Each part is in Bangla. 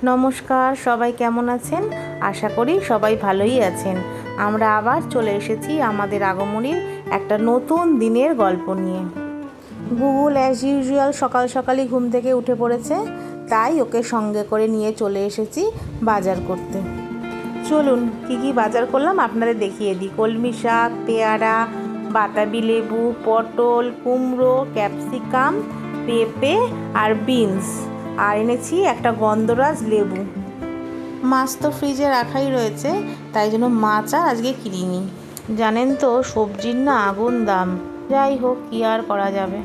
নমস্কার, সবাই কেমন আছেন? আশা করি সবাই ভালোই আছেন। আমরা আবার চলে এসেছি আমাদের আগমনীর একটা নতুন দিনের গল্প নিয়ে। গুগল অ্যাজ ইউজুয়াল সকাল সকালই ঘুম থেকে উঠে পড়েছে, তাই ওকে সঙ্গে করে নিয়ে চলে এসেছি বাজার করতে। চলুন কী কী বাজার করলাম আপনাদের দেখিয়ে দিই। কলমি শাক, পেয়ারা, বাতাবি লেবু, পটল, কুমড়ো, ক্যাপসিকাম, পেঁপে আর বিনস, আর এনেছি একটা গন্ধরাজ লেবু। মাছ তো ফ্রিজে রাখাই রয়েছে, তাই জন্য মাছ আর আজকে কিনিনি। জানেন তো সবজির না আগুন দাম, যাই হোক কী আর করা যাবে।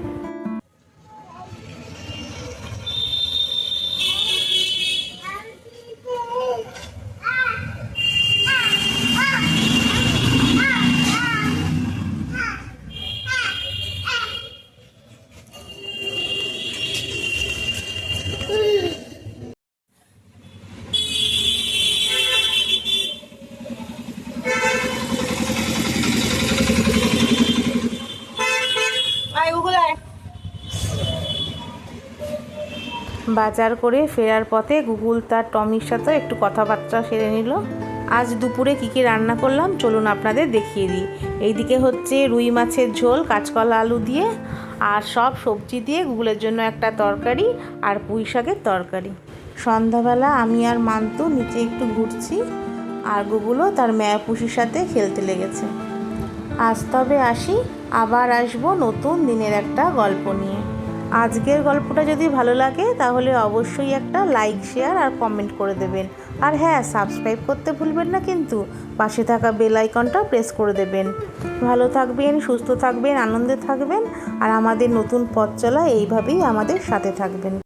বাজার করে ফেরার পথে গুগল তার টমির সাথে একটু কথাবার্তা সেরে নিল। আজ দুপুরে কী কী রান্না করলাম চলুন আপনাদের দেখিয়ে দিই। এইদিকে হচ্ছে রুই মাছের ঝোল কাঁচকলা আলু দিয়ে, আর সব সবজি দিয়ে গুগলের জন্য একটা তরকারি আর পুঁই শাকের তরকারি। সন্ধ্যাবেলা আমি আর মান্তু নিচে একটু ঘুরছি, আর গুগলও তার পুষির সাথে খেলতে লেগেছে। আজ তবে আসি, আবার আসবো নতুন দিনের একটা গল্প নিয়ে। আজকের গল্পটা যদি ভালো লাগে তাহলে অবশ্যই একটা লাইক, শেয়ার আর কমেন্ট করে দেবেন। আর হ্যাঁ, সাবস্ক্রাইব করতে ভুলবেন না কিন্তু, পাশে থাকা বেল আইকনটা প্রেস করে দেবেন। ভালো থাকবেন, সুস্থ থাকবেন, আনন্দে থাকবেন, আর আমাদের নতুন পথ চলা এইভাবেই আমাদের সাথে থাকবেন।